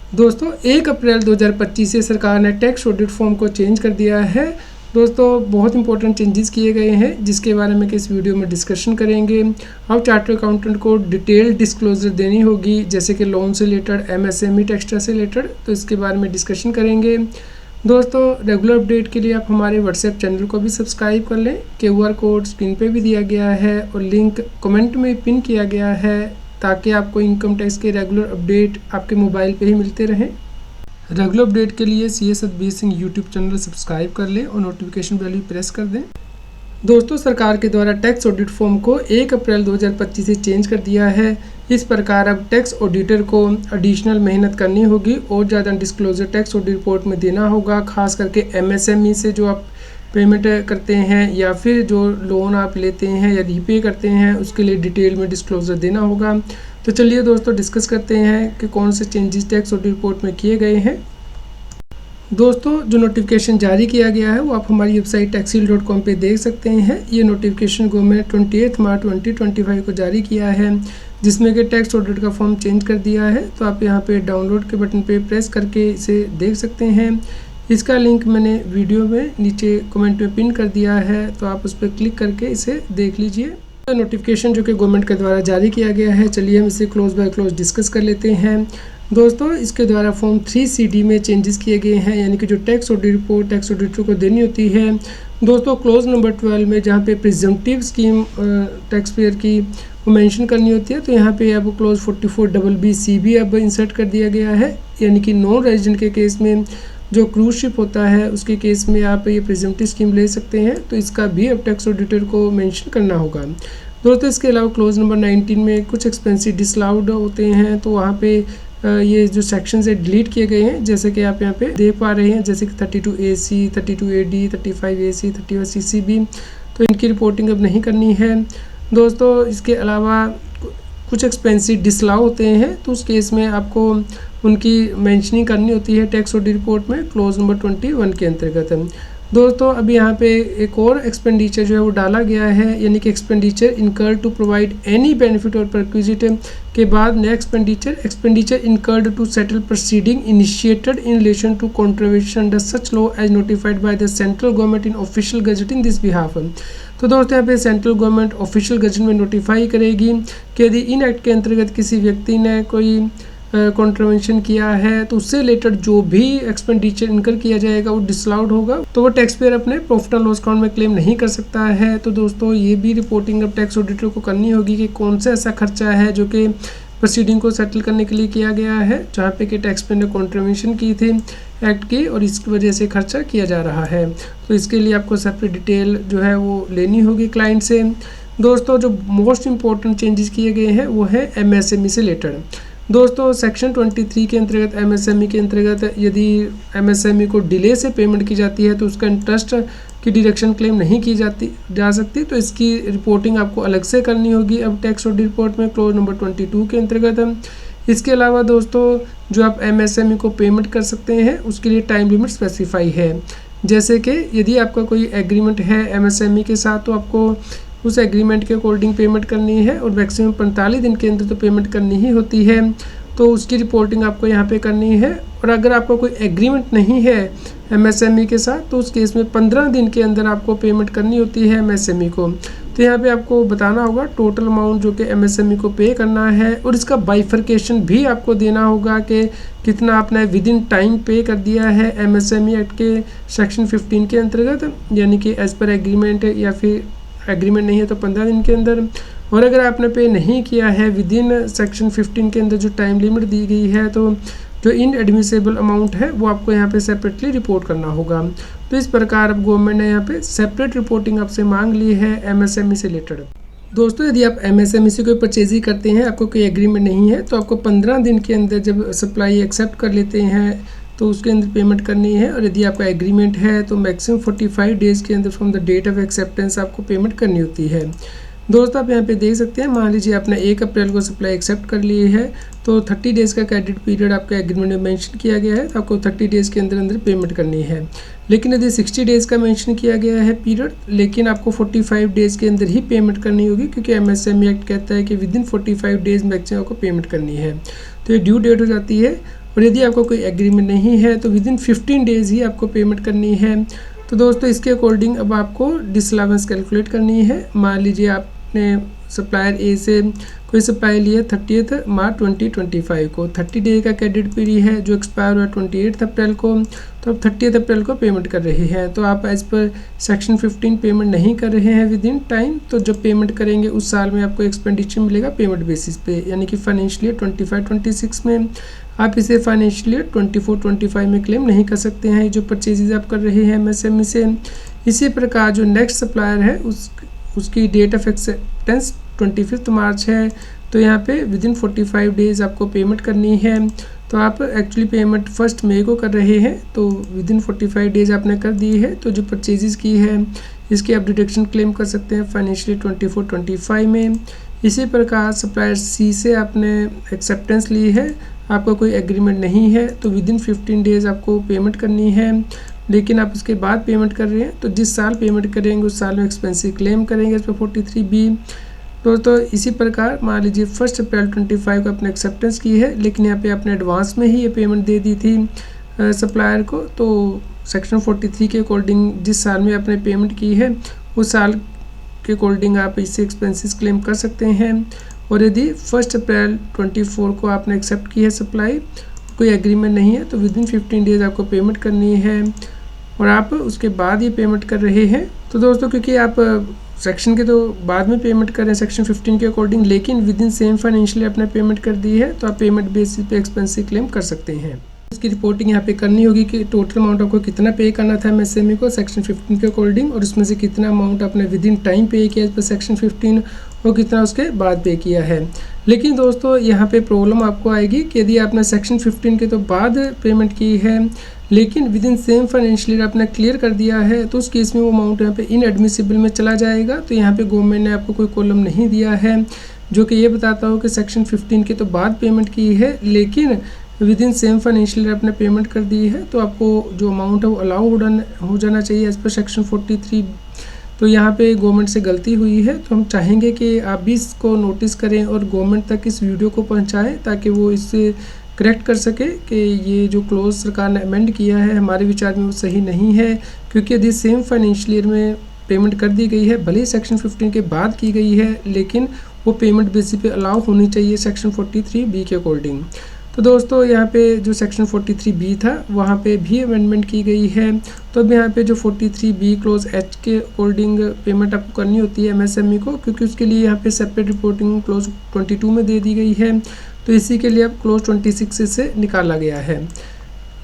दोस्तों 1 अप्रैल 2025 से सरकार ने टैक्स ऑडिट फॉर्म को चेंज कर दिया है। दोस्तों बहुत इंपॉर्टेंट चेंजेस किए गए हैं जिसके बारे में इस वीडियो में डिस्कशन करेंगे। अब चार्टर्ड अकाउंटेंट को डिटेल डिस्क्लोजर देनी होगी, जैसे कि लोन से रिलेटेड, एमएसएमई टैक्स से रिलेटेड, तो इसके बारे में डिस्कशन करेंगे। दोस्तों रेगुलर अपडेट के लिए आप हमारे व्हाट्सएप चैनल को भी सब्सक्राइब कर लें। QR कोड स्क्रीन पे भी दिया गया है और लिंक कमेंट में पिन किया गया है ताकि आपको इनकम टैक्स के रेगुलर अपडेट आपके मोबाइल पे ही मिलते रहें। रेगुलर अपडेट के लिए CS Satbir Singh YouTube channel subscribe कर लें और नोटिफिकेशन बेल भी प्रेस कर दें। दोस्तों सरकार के द्वारा टैक्स ऑडिट फॉर्म को 1 अप्रैल 2025 से चेंज कर दिया है। इस प्रकार अब टैक्स ऑडिटर को एडिशनल मेहनत करनी होगी और ज़्यादा डिस्क्लोजर टैक्स ऑडिट रिपोर्ट में देना होगा, खास करके MSME से जो आप पेमेंट करते हैं या फिर जो लोन आप लेते हैं या रीपे करते हैं उसके लिए डिटेल में डिस्क्लोजर देना होगा। तो चलिए दोस्तों डिस्कस करते हैं कि कौन से चेंजेस टैक्स ऑडिट रिपोर्ट में किए गए हैं। दोस्तों जो नोटिफिकेशन जारी किया गया है वो आप हमारी वेबसाइट taxil.com पे देख सकते हैं। ये नोटिफिकेशन गवर्नमेंट 28 मार्च 2025 को जारी किया है, जिसमें कि टैक्स ऑडिट का फॉर्म चेंज कर दिया है। तो आप यहाँ पे डाउनलोड के बटन पे प्रेस करके इसे देख सकते हैं। इसका लिंक मैंने वीडियो में नीचे कमेंट में पिन कर दिया है, तो आप उस पर क्लिक करके इसे देख लीजिए। तो नोटिफिकेशन जो कि गवर्नमेंट के द्वारा जारी किया गया है, चलिए हम इसे क्लोज बाय क्लोज डिस्कस कर लेते हैं। दोस्तों इसके द्वारा फॉर्म 3CD में चेंजेस किए गए हैं, यानी कि जो tax audit report tax auditor को देनी होती है। दोस्तों क्लोज नंबर 12 में जहाँ पे प्रिजम्पटिव स्कीम टैक्स पेयर की वो मेंशन करनी होती है, तो यहाँ पे अब क्लोज 44BBCB अब इंसर्ट कर दिया गया है, यानी कि नॉन रेजिडेंट के केस में जो क्रूज शिप होता है उसके केस में आप ये प्रिजम्पटिव स्कीम ले सकते हैं, तो इसका भी अब टैक्स ऑडिटर को मेंशन करना होगा। दोस्तों इसके अलावा क्लोज नंबर 19 में कुछ एक्सपेंसिव डिसअलाउड होते हैं, तो वहाँ पे ये जो सेक्शन है डिलीट किए गए हैं, जैसे कि आप यहाँ पे देख पा रहे हैं, जैसे कि 32AC, 32AD, 35AC, 31CCB, तो इनकी रिपोर्टिंग अब नहीं करनी है। दोस्तों इसके अलावा कुछ एक्सपेंसिव डिसअलाउ होते हैं, तो उस केस में आपको उनकी मेंशनिंग करनी होती है टैक्स ऑडिट रिपोर्ट में क्लोज नंबर 21 के अंतर्गत। दोस्तों अभी यहाँ पे एक और एक्सपेंडिचर जो है वो डाला गया है, यानी कि expenditure incurred to provide any benefit और परक्विजिट के बाद नया expenditure incurred to settle proceeding initiated in relation to contribution under such law as notified by the central government in official gazette in this behalf. तो दोस्तों यहाँ पे central government official gazette में notify करेगी कि यदि इन एक्ट के अंतर्गत किसी व्यक्ति ने कोई कॉन्ट्रीब्यूशन किया है तो उससे रिलेटेड जो भी एक्सपेंडिचर इनकर किया जाएगा वो डिसअलाउड होगा, तो वो टैक्स पेयर अपने प्रॉफिट एंड लॉस अकाउंट में क्लेम नहीं कर सकता है। तो दोस्तों ये भी रिपोर्टिंग अब टैक्स ऑडिटर को करनी होगी कि कौन सा ऐसा खर्चा है जो कि प्रोसीडिंग को सेटल करने के लिए किया गया है, जहाँ पे कि टैक्स पेयर ने कॉन्ट्रीब्यूशन की थी एक्ट की और इसकी वजह से खर्चा किया जा रहा है। तो इसके लिए आपको सेपरेट डिटेल जो है वो लेनी होगी क्लाइंट से। दोस्तों जो मोस्ट इंपॉर्टेंट चेंजेस किए गए हैं वो है MSME से रिलेटेड। दोस्तों सेक्शन 23 के अंतर्गत MSME के अंतर्गत यदि MSME को डिले से पेमेंट की जाती है तो उसका इंटरेस्ट की डिडक्शन क्लेम नहीं की जा सकती, तो इसकी रिपोर्टिंग आपको अलग से करनी होगी अब टैक्स ऑडिट रिपोर्ट में क्लोज नंबर 22 के अंतर्गत। इसके अलावा दोस्तों जो आप MSME को पेमेंट कर सकते हैं उसके लिए टाइम लिमिट स्पेसिफाई है, जैसे कि यदि आपका कोई एग्रीमेंट है MSME के साथ तो आपको उस एग्रीमेंट के अकॉर्डिंग पेमेंट करनी है और मैक्सिमम 45 दिन के अंदर तो पेमेंट करनी ही होती है, तो उसकी रिपोर्टिंग आपको यहाँ पे करनी है। और अगर आपका कोई एग्रीमेंट नहीं है MSME के साथ तो उस केस में 15 दिन के अंदर आपको पेमेंट करनी होती है MSME को। तो यहाँ पे आपको बताना होगा टोटल अमाउंट जो कि MSME को पे करना है और इसका बाइफर्केशन भी आपको देना होगा कि कितना आपने विद इन टाइम पे कर दिया है MSME एक्ट के सेक्शन 15 के अंतर्गत, यानी कि एज पर एग्रीमेंट, या फिर एग्रीमेंट नहीं है तो 15 दिन के अंदर। और अगर आपने पे नहीं किया है विद इन सेक्शन 15 के अंदर जो टाइम लिमिट दी गई है, तो जो इनएडमिसिबल अमाउंट है वो आपको यहाँ पे सेपरेटली रिपोर्ट करना होगा। तो इस प्रकार अब गवर्नमेंट ने यहाँ पे सेपरेट रिपोर्टिंग आपसे मांग ली है MSME से रिलेटेड। दोस्तों यदि आप MSME से कोई परचेजिंग करते हैं, आपको कोई एग्रीमेंट नहीं है, तो आपको 15 दिन के अंदर जब सप्लाई एक्सेप्ट कर लेते हैं तो उसके अंदर पेमेंट करनी है। और यदि आपका एग्रीमेंट है तो मैक्सिमम 45 डेज़ के अंदर from the date of acceptance आपको पेमेंट करनी होती है। दोस्तों आप यहाँ पे देख सकते हैं, मान लीजिए आपने 1 अप्रैल को सप्लाई एक्सेप्ट कर ली है तो 30 डेज़ का क्रेडिट पीरियड आपका एग्रीमेंट में मेंशन किया गया है, तो आपको 30 डेज़ के अंदर अंदर पेमेंट करनी है। लेकिन यदि 60 डेज़ का मेंशन किया गया है पीरियड, लेकिन आपको 45 डेज़ के अंदर ही पेमेंट करनी होगी, क्योंकि MSME एक्ट कहता है कि विद इन 45 डेज़ मैक्सिमम आपको पेमेंट करनी है। तो ये ड्यू डेट हो जाती है और यदि आपको कोई एग्रीमेंट नहीं है तो विद इन 15 डेज़ ही आपको पेमेंट करनी है। तो दोस्तों इसके अकॉर्डिंग अब आपको डिसअलाउंस कैलकुलेट करनी है। मान लीजिए आपने सप्लायर ए से कोई सप्लाई लिया 30 मार्च 2025 को, 30 डे का क्रेडिट पीरियड है जो एक्सपायर हुआ 28 अप्रैल को, तो आप 30 अप्रैल को पेमेंट कर रहे हैं। तो आप एज पर सेक्शन 15 पेमेंट नहीं कर रहे हैं विद इन टाइम, तो जब पेमेंट करेंगे उस साल में आपको एक्सपेंडिचर मिलेगा पेमेंट बेसिस पे, यानी कि फाइनेंशियल ईयर 25-26 में। आप इसे फाइनेंशियल ईयर 24-25 में क्लेम नहीं कर सकते हैं जो परचेजेज आप कर रहे हैं MSME से। इसी प्रकार जो नेक्स्ट सप्लायर है उसकी डेट ऑफ एक्सेप्टेंस 25 मार्च है, तो यहाँ पे विद इन 45 डेज़ आपको पेमेंट करनी है। तो आप एक्चुअली पेमेंट 1 मई को कर रहे हैं, तो विद इन 45 डेज़ आपने कर दी है, तो जो परचेजेस की है इसकी आप डिडक्शन क्लेम कर सकते हैं फाइनेंशियल 24-25 में। इसी प्रकार सप्लायर सी से आपने एक्सेप्टेंस ली है, आपका कोई एग्रीमेंट नहीं है, तो विद इन 15 डेज़ आपको पेमेंट करनी है, लेकिन आप उसके बाद पेमेंट कर रहे हैं तो जिस साल पेमेंट करेंगे उस साल में एक्सपेंसिव क्लेम करेंगे इस पर 43B। तो इसी प्रकार मान लीजिए 1 अप्रैल 25 को आपने एक्सेप्टेंस की है, लेकिन यहाँ पे आपने एडवांस में ही ये पेमेंट दे दी थी सप्लायर को, तो सेक्शन 43 के अकॉर्डिंग जिस साल में आपने पेमेंट की है उस साल के अकॉर्डिंग आप इससे एक्सपेंसेस क्लेम कर सकते हैं। और यदि 1 अप्रैल 24 को आपने एक्सेप्ट की है सप्लाई, कोई एग्रीमेंट नहीं है, तो विद इन 15 डेज़ आपको पेमेंट करनी है और आप उसके बाद ये पेमेंट कर रहे हैं। तो दोस्तों क्योंकि आप सेक्शन के तो बाद में पेमेंट कर रहे हैं सेक्शन 15 के अकॉर्डिंग, लेकिन विद इन सेम फाइनेंशियल आपने पेमेंट कर दी है, तो आप पेमेंट बेसिस पे एक्सपेंसिव क्लेम कर सकते हैं। इसकी रिपोर्टिंग यहाँ पे करनी होगी कि टोटल अमाउंट आपको कितना पे करना था MSME को सेक्शन 15 के अकॉर्डिंग, और उसमें से कितना अमाउंट आपने विद इन टाइम पे किया इस पर सेक्शन 15 और कितना उसके बाद पे किया है। लेकिन दोस्तों यहाँ पे प्रॉब्लम आपको आएगी कि यदि आपने सेक्शन 15 के तो बाद पेमेंट की है, लेकिन with in same financial year आपने क्लियर कर दिया है, तो उस केस में वो अमाउंट यहाँ पे इनएडमिसिबल में चला जाएगा। तो यहाँ पे गवर्नमेंट ने आपको कोई कॉलम नहीं दिया है जो कि ये बताता हो कि सेक्शन 15 के तो बाद पेमेंट की है, लेकिन with in same financial year आपने पेमेंट कर दी है, तो आपको जो अमाउंट है वो अलाउ हो जाना चाहिए एज पर सेक्शन 43। तो यहाँ पे गवर्नमेंट से गलती हुई है, तो हम चाहेंगे कि आप भी इसको नोटिस करें और गवर्नमेंट तक इस वीडियो को पहुँचाएँ ताकि वो इससे करेक्ट कर सके कि ये जो क्लोज सरकार ने अमेंड किया है हमारे विचार में वो सही नहीं है। क्योंकि यदि सेम फाइनेंशियल ईयर में पेमेंट कर दी गई है, भले ही सेक्शन 15 के बाद की गई है, लेकिन वो पेमेंट बेसिस पे अलाउ होनी चाहिए सेक्शन 43B के अकॉर्डिंग। तो दोस्तों यहाँ पे जो सेक्शन 43B था वहाँ पे भी अमेंडमेंट की गई है, तो अब यहाँ पे जो 43B क्लोज H के अकॉर्डिंग पेमेंट आपको करनी होती है MSME को, क्योंकि उसके लिए यहाँ पे सेपरेट रिपोर्टिंग क्लोज 22 में दे दी गई है, तो इसी के लिए अब क्लोज 26 से निकाला गया है।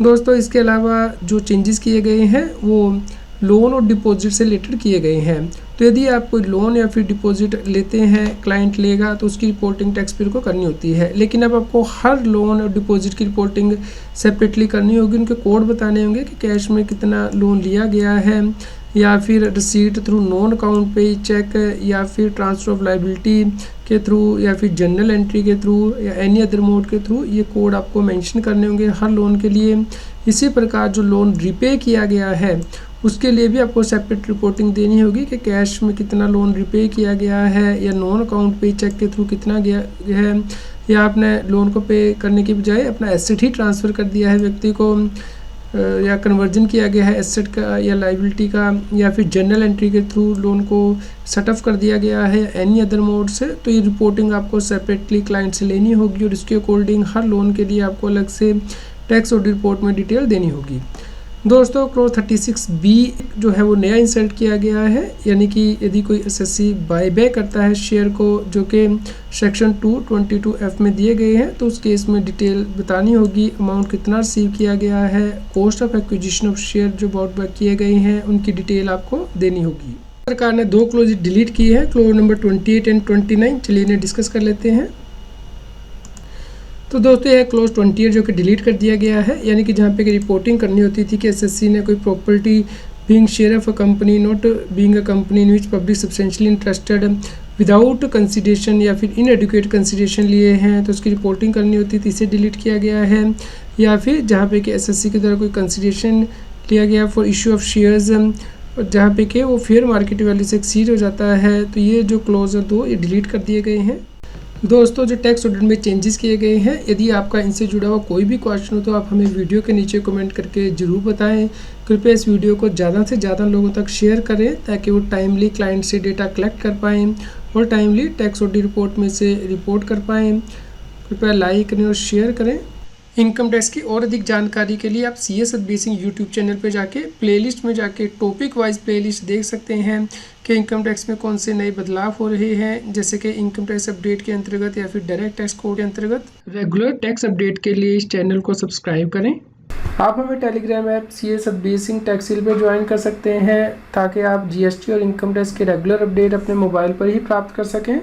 दोस्तों इसके अलावा जो चेंजेस किए गए हैं वो लोन और डिपॉजिट से रिलेटेड किए गए हैं। तो यदि आप कोई लोन या फिर डिपॉजिट लेते हैं, क्लाइंट लेगा, तो उसकी रिपोर्टिंग टैक्स पेयर को करनी होती है, लेकिन अब आपको हर लोन और डिपॉजिट की रिपोर्टिंग सेपरेटली करनी होगी। उनके कोड बताने होंगे कि कैश में कितना लोन लिया गया है, या फिर रिसीट थ्रू नॉन अकाउंट पे चेक, या फिर ट्रांसफर ऑफ लाइबिलिटी के थ्रू, या फिर जनरल एंट्री के थ्रू, या एनी अदर मोड के थ्रू, ये कोड आपको मेंशन करने होंगे हर लोन के लिए। इसी प्रकार जो लोन रिपे किया गया है उसके लिए भी आपको सेपरेट रिपोर्टिंग देनी होगी कि कैश में कितना लोन रिपे किया गया है, या नॉन अकाउंट पे चेक के थ्रू कितना गया है, या आपने लोन को पे करने के बजाय अपना एसेट ही ट्रांसफ़र कर दिया है व्यक्ति को, या कन्वर्जन किया गया है एसेट का या लाइबिलिटी का, या फिर जनरल एंट्री के थ्रू लोन को सेटअप कर दिया गया है एनी अदर मोड से। तो ये रिपोर्टिंग आपको सेपरेटली क्लाइंट से लेनी होगी, और इसके अकॉर्डिंग हर लोन के लिए आपको अलग से टैक्स ऑडिट रिपोर्ट में डिटेल देनी होगी। दोस्तों क्लोज 36B जो है वो नया इंसर्ट किया गया है, यानी कि यदि कोई एसएससी बायबैक करता है शेयर को जो कि सेक्शन 222F में दिए गए हैं, तो उस केस में डिटेल बतानी होगी, अमाउंट कितना रिसीव किया गया है, cost of acquisition of share जो बॉट बैक किए गए हैं उनकी डिटेल आपको देनी होगी। सरकार ने 2 क्लोज डिलीट की है, क्लोज नंबर 28 एंड 29। चलिए इन्हें डिस्कस कर लेते हैं। तो दोस्तों यह क्लोज 28 जो कि डिलीट कर दिया गया है, यानी कि जहाँ पे रिपोर्टिंग करनी होती थी कि एसएससी ने कोई property being share of a company not being a company in which public substantially interested without consideration या फिर इनएडुकेट कंसिडरेशन लिए हैं, तो उसकी रिपोर्टिंग करनी होती थी, इसे डिलीट किया गया है। या फिर जहाँ पे कि एसएससी के द्वारा कोई कंसिडरेशन लिया गया फॉर इशू ऑफ शेयर्स, जहाँ पे कि वो फेयर मार्केट वैल्यू से एक्सीड हो जाता है, तो ये जो क्लोज है 2 ये डिलीट कर दिए गए हैं। दोस्तों जो टैक्स ऑडिट में चेंजेस किए गए हैं, यदि आपका इनसे जुड़ा हुआ कोई भी क्वेश्चन हो तो आप हमें वीडियो के नीचे कमेंट करके ज़रूर बताएं। कृपया इस वीडियो को ज़्यादा से ज़्यादा लोगों तक शेयर करें ताकि वो टाइमली क्लाइंट से डेटा कलेक्ट कर पाएँ और टाइमली टैक्स ऑडिट रिपोर्ट में से रिपोर्ट कर पाएँ। कृपया लाइक करें और शेयर करें। इनकम टैक्स की और अधिक जानकारी के लिए आप CS Satbir Singh YouTube channel पे जाके प्लेलिस्ट में जाके टॉपिक वाइज प्लेलिस्ट देख सकते हैं कि इनकम टैक्स में कौन से नए बदलाव हो रहे हैं, जैसे कि इनकम टैक्स अपडेट के अंतर्गत या फिर डायरेक्ट टैक्स कोड के अंतर्गत। रेगुलर टैक्स अपडेट के लिए इस चैनल को सब्सक्राइब करें। आप हमें Telegram app CS Satbir Singh टैक्सिल पे ज्वाइन कर सकते हैं ताकि आप GST और इनकम टैक्स के रेगुलर अपडेट अपने मोबाइल पर ही प्राप्त कर सकें।